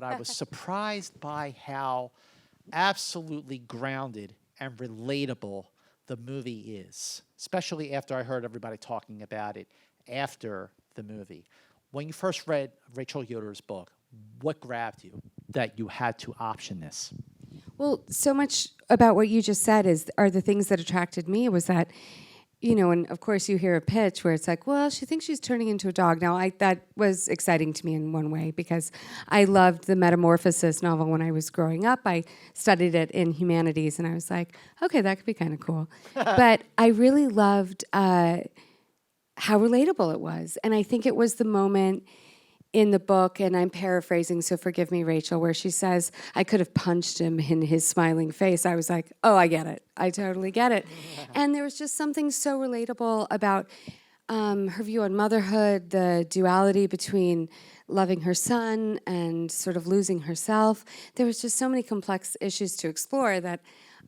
but I was surprised by how absolutely grounded and relatable the movie is, especially after I heard everybody talking about it after the movie. When you first read Rachel Yoder's book, what grabbed you that you had to option this? Well, so much about what you just said are the things that attracted me was that, you know, and of course you hear a pitch where it's like, well, she thinks she's turning into a dog. Now, that was exciting to me in one way because I loved the Metamorphosis novel when I was growing up. I studied it in humanities, and I was like, okay, that could be kind of cool. But I really loved how relatable it was. And I think it was the moment in the book, and I'm paraphrasing, so forgive me, Rachel, where she says, I could have punched him in his smiling face. I was like, oh, I get it. I totally get it. And there was just something so relatable about her view on motherhood, the duality between loving her son and sort of losing herself. There was just so many complex issues to explore that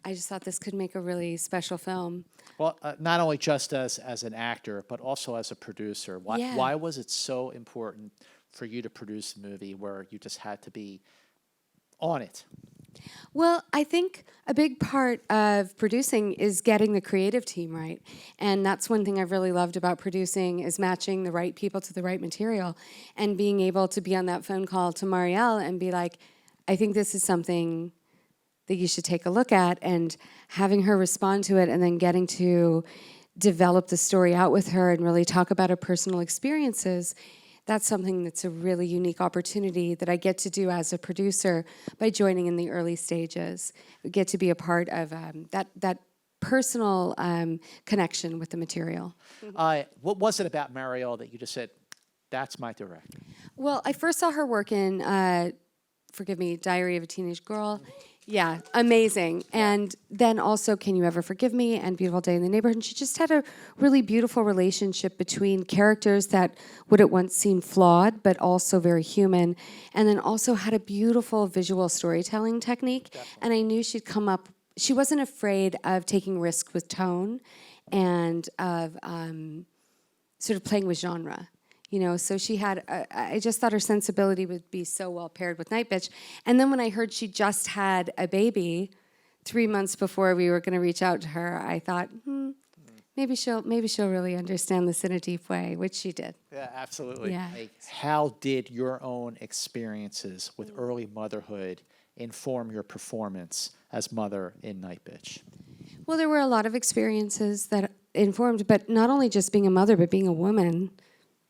I just thought this could make a really special film. Well, not only just as an actor, but also as a producer. Why was it so important for you to produce a movie where you just had to be on it? Well, I think a big part of producing is getting the creative team right. And that's one thing I've really loved about producing is matching the right people to the right material and being able to be on that phone call to Marielle and be like, I think this is something that you should take a look at, and having her respond to it and then getting to develop the story out with her and really talk about her personal experiences. That's something that's a really unique opportunity that I get to do as a producer by joining in the early stages. We get to be a part of that personal connection with the material. What was it about Marielle that you just said, that's my director? Well, I first saw her work in, forgive me, Diary of a Teenage Girl. Yeah, amazing. And then also Can You Ever Forgive Me and Beautiful Day in the Neighborhood. And she just had a really beautiful relationship between characters that would at once seem flawed, but also very human. And then also had a beautiful visual storytelling technique. Definitely. And I knew she'd come up, she wasn't afraid of taking risks with tone and of sort of playing with genre. You know, so she had, I just thought her sensibility would be so well paired with NIGHTBITCH. And then when I heard she just had a baby 3 months before we were going to reach out to her, I thought, maybe she'll really understand this in a deep way, which she did. Yeah, absolutely. Yeah. How did your own experiences with early motherhood inform your performance as mother in NIGHTBITCH? Well, there were a lot of experiences that informed, but not only just being a mother, but being a woman,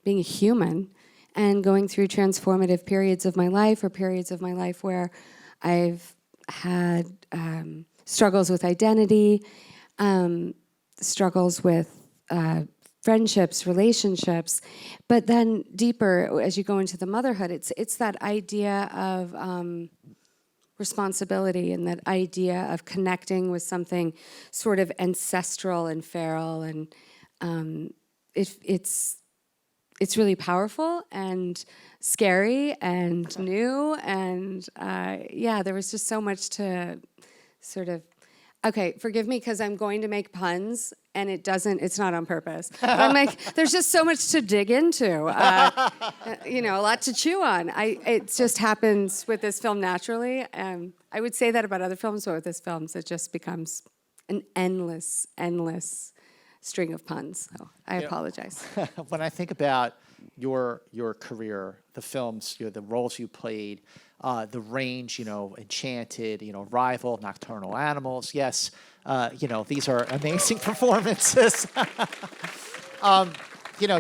being a human, and going through transformative periods of my life or periods of my life where I've had struggles with identity, struggles with friendships, relationships, but then deeper as you go into the motherhood, it's that idea of responsibility and that idea of connecting with something sort of ancestral and feral, and it's really powerful and scary and new, and there was just so much to sort of, okay, forgive me because I'm going to make puns and it's not on purpose. But I'm like, there's just so much to dig into, a lot to chew on. It just happens with this film naturally. I would say that about other films, but with this film, it just becomes an endless string of puns. So I apologize. When I think about your career, the films, the roles you played, the range, Enchanted, Rival, Nocturnal Animals. Yes, these are amazing performances.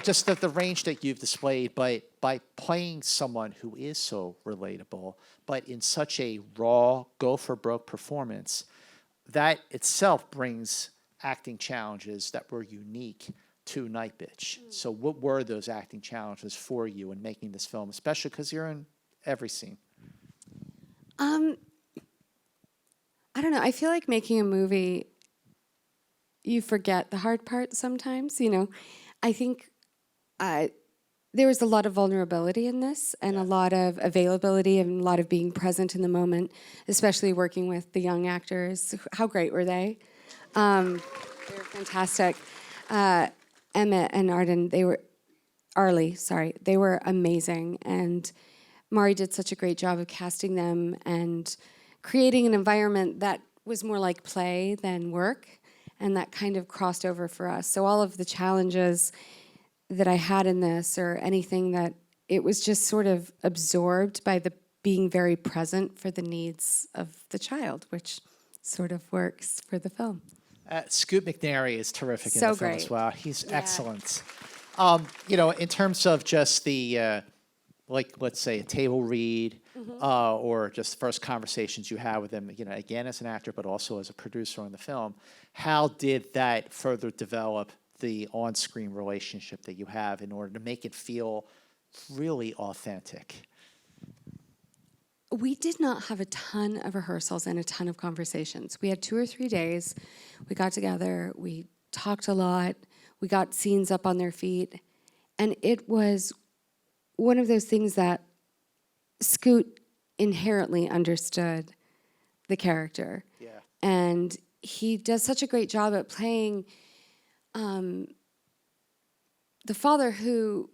Just the range that you've displayed, but by playing someone who is so relatable, but in such a raw, go-for-broke performance, that itself brings acting challenges that were unique to NIGHTBITCH. So what were those acting challenges for you in making this film, especially because you're in every scene? I don't know. I feel like making a movie, you forget the hard part sometimes, I think there was a lot of vulnerability in this and a lot of availability and a lot of being present in the moment, especially working with the young actors. How great were they? They were fantastic. Emmett and Arden, they were amazing. And Mari did such a great job of casting them and creating an environment that was more like play than work, and that kind of crossed over for us. So all of the challenges that I had in this, or anything that, it was just sort of absorbed by the being very present for the needs of the child, which sort of works for the film. Scoot McNairy is terrific in So the film as great. well. He's Yeah. excellent. In terms of just the, like, let's say a table read, or just first conversations you had with him, again, as an actor, but also as a producer on the film, how did that further develop the on-screen relationship that you have in order to make it feel really authentic? We did not have a ton of rehearsals and a ton of conversations. We had 2 or 3 days. We got together, we talked a lot, we got scenes up on their feet, and it was one of those things that Scoot inherently understood the character. Yeah. And he does such a great job at playing the father who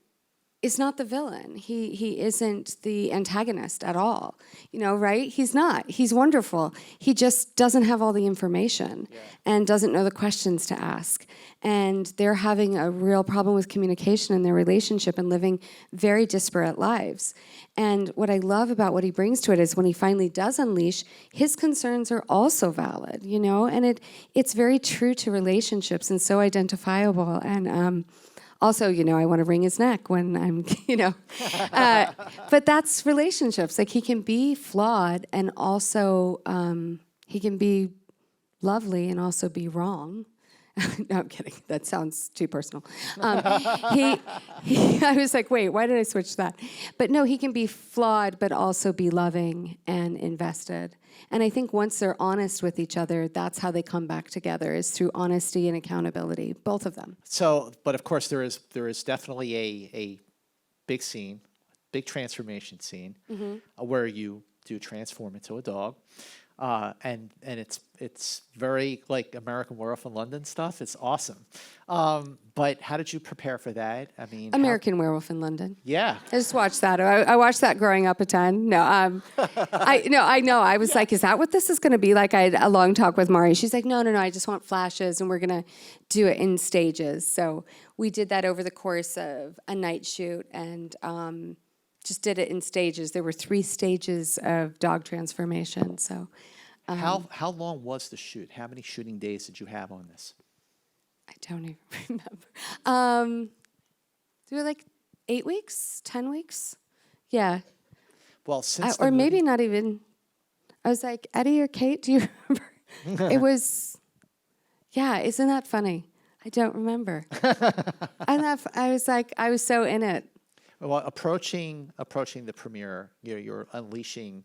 is not the villain. He isn't the antagonist at all, right? He's not. He's wonderful. He just doesn't have all the information and doesn't know the questions to ask. And they're having a real problem with communication in their relationship and living very disparate lives. And what I love about what he brings to it is when he finally does unleash, his concerns are also valid, and it's very true to relationships and so identifiable. And also, I want to wring his neck when I'm, but that's relationships. Like, he can be flawed and also he can be lovely and also be wrong. No, I'm kidding. That sounds too personal. I was like, wait, why did I switch that? But no, he can be flawed, but also be loving and invested. And I think once they're honest with each other, that's how they come back together, is through honesty and accountability, both of them. So, but of course, there is definitely a big scene, big transformation scene, where you do transform into a dog. And it's very like American Werewolf in London stuff. It's awesome. But how did you prepare for that? I mean, American Werewolf in London. Yeah. I just watched that. I watched that growing up a ton. No, I know. I was like, is that what this is going to be like? I had a long talk with Mari. She's like, no. I just want flashes, and we're going to do it in stages. So we did that over the course of a night shoot, and just did it in stages. There were 3 stages of dog transformation. So, how long was the shoot? How many shooting days did you have on this? I don't even remember. There were like 8 weeks, 10 weeks. Yeah. Well, since Or maybe not even. I was like, Eddie or Kate, do you remember? It was, isn't that funny? I don't remember. I was like, I was so in it. Well, approaching the premiere, you're unleashing.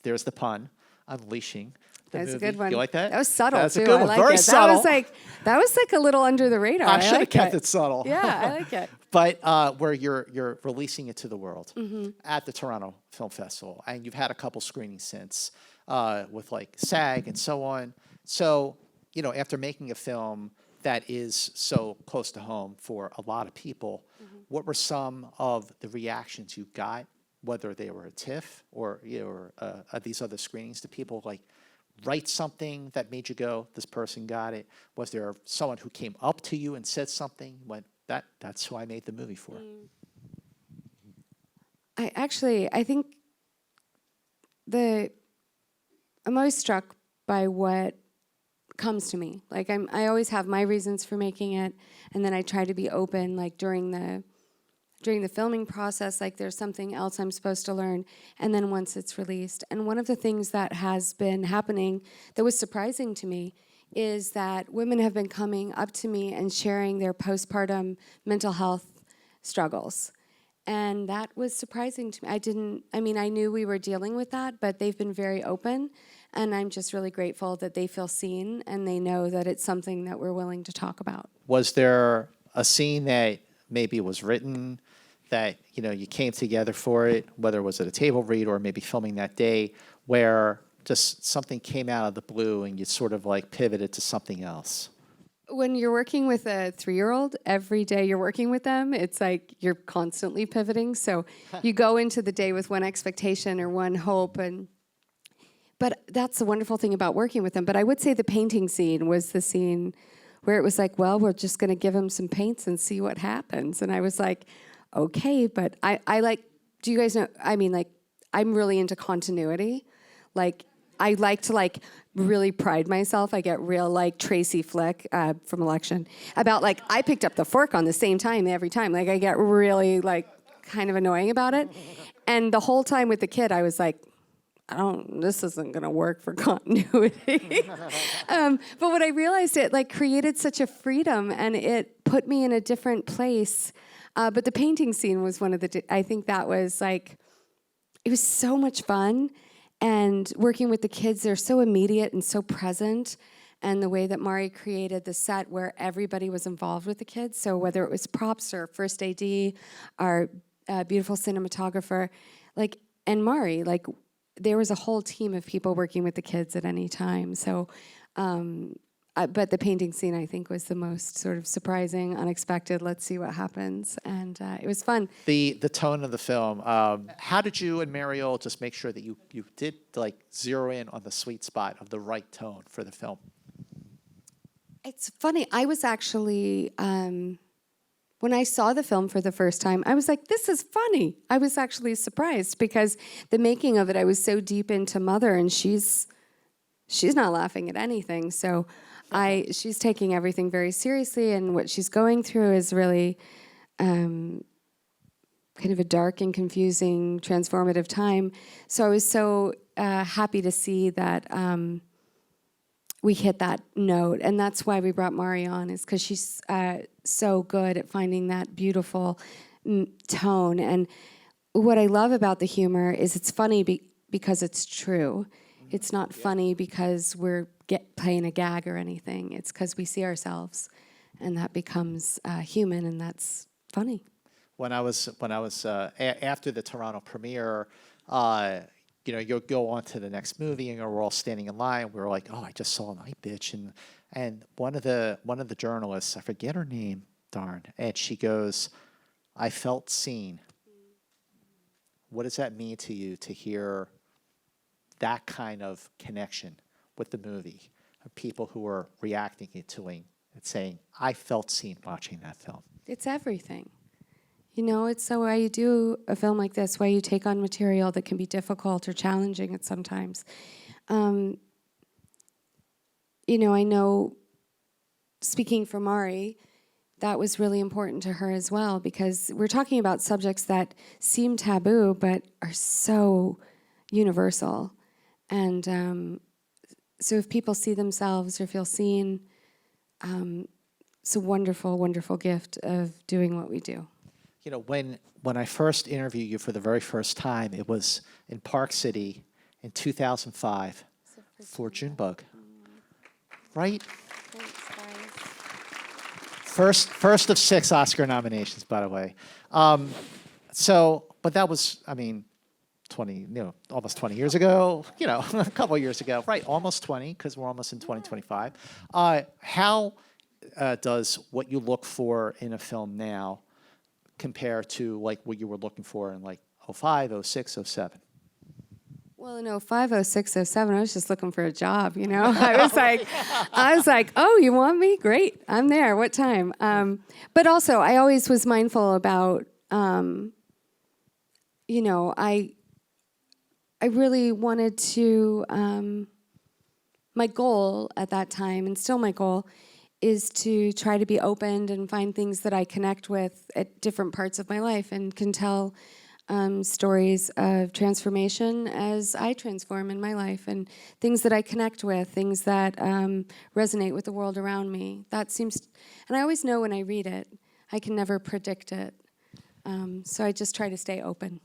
There's the pun, unleashing the movie. That's a good one. You like that? That was subtle That's too. a good one. I like Very it. subtle. That was like a little under the radar. I should have like kept it subtle. Yeah, I like it. But where you're releasing it to the world at the Toronto Film Festival, and you've had a couple screenings since with like SAG and so on. So after making a film that is so close to home for a lot of people, what were some of the reactions you got, whether they were at TIFF or at these other screenings? Did people like write something that made you go, this person got it? Was there someone who came up to you and said something, went, that's who I made the movie for? I think I'm always struck by what comes to me. Like I always have my reasons for making it, and then I try to be open, like during the filming process, like there's something else I'm supposed to learn, and then once it's released. And one of the things that has been happening that was surprising to me is that women have been coming up to me and sharing their postpartum mental health struggles. And that was surprising to me. I knew we were dealing with that, but they've been very open, and I'm just really grateful that they feel seen and they know that it's something that we're willing to talk about. Was there a scene that maybe was written that you came together for it, whether it was at a table read or maybe filming that day, where just something came out of the blue and you sort of like pivoted to something else? When you're working with a 3-year-old, every day you're working with them, it's like you're constantly pivoting. So you go into the day with one expectation or one hope, but that's the wonderful thing about working with them. But I would say the painting scene was the scene where it was like, well, we're just going to give him some paints and see what happens. And I was like, okay, but I like, do you guys know, I mean, like, I'm really into continuity. Like, I like to like really pride myself. I get real like Tracy Flick from Election about like I picked up the fork on the same time every time. Like I get really like kind of annoying about it. And the whole time with the kid, I was like, this isn't gonna work for continuity. But what I realized, it like created such a freedom and it put me in a different place. But the painting scene was one of I think that was like, it was so much fun. And working with the kids, they're so immediate and so present. And the way that Mari created the set where everybody was involved with the kids, so whether it was props or first AD, our beautiful cinematographer, like, and Mari, like, there was a whole team of people working with the kids at any time. So, but the painting scene, I think, was the most sort of surprising, unexpected, let's see what happens. And it was fun. The tone of the film, how did you and Marielle just make sure that you did like zero in on the sweet spot of the right tone for the film? It's funny, I was actually, when I saw the film for the first time, I was like, this is funny. I was actually surprised because the making of it, I was so deep into Mother, and she's not laughing at anything. So she's taking everything very seriously, and what she's going through is really kind of a dark and confusing, transformative time. So I was so happy to see that we hit that note, and that's why we brought Mari on, is because she's so good at finding that beautiful tone. And what I love about the humor is it's funny because it's true. It's not funny because we're playing a gag or anything. It's because we see ourselves, and that becomes human, and that's funny. When I was after the Toronto premiere, you'll go on to the next movie, and we're all standing in line. We were like, "Oh, I just saw NIGHTBITCH," and one of the journalists, I forget her name, darn, and she goes, "I felt seen." What does that mean to you to hear that kind of connection with the movie, of people who are reacting to it and saying, "I felt seen watching that film"? It's everything. It's so why you do a film like this, why you take on material that can be difficult or challenging at sometimes. I know, speaking for Mari, that was really important to her as well, because we're talking about subjects that seem taboo but are so universal. And so if people see themselves or feel seen, it's a wonderful, wonderful gift of doing what we do. When I first interviewed you for the very first time, it was in Park City in 2005 for Junebug, right? First of 6 Oscar nominations, by the way. But that was, almost 20 years ago, a couple of years ago, right? Almost 20, because we're almost in 2025. How does what you look for in a film now compare to like what you were looking for in like 05, 06, 07? Well, in 05, 06, 07, I was just looking for a job, I was like, oh, you want me? Great, I'm there. What time? But also, I always was mindful about, I really wanted to, my goal at that time, and still my goal, is to try to be open and find things that I connect with at different parts of my life, and can tell stories of transformation as I transform in my life, and things that I connect with, things that resonate with the world around me. That seems, and I always know when I read it, I can never predict it. So I just try to stay open.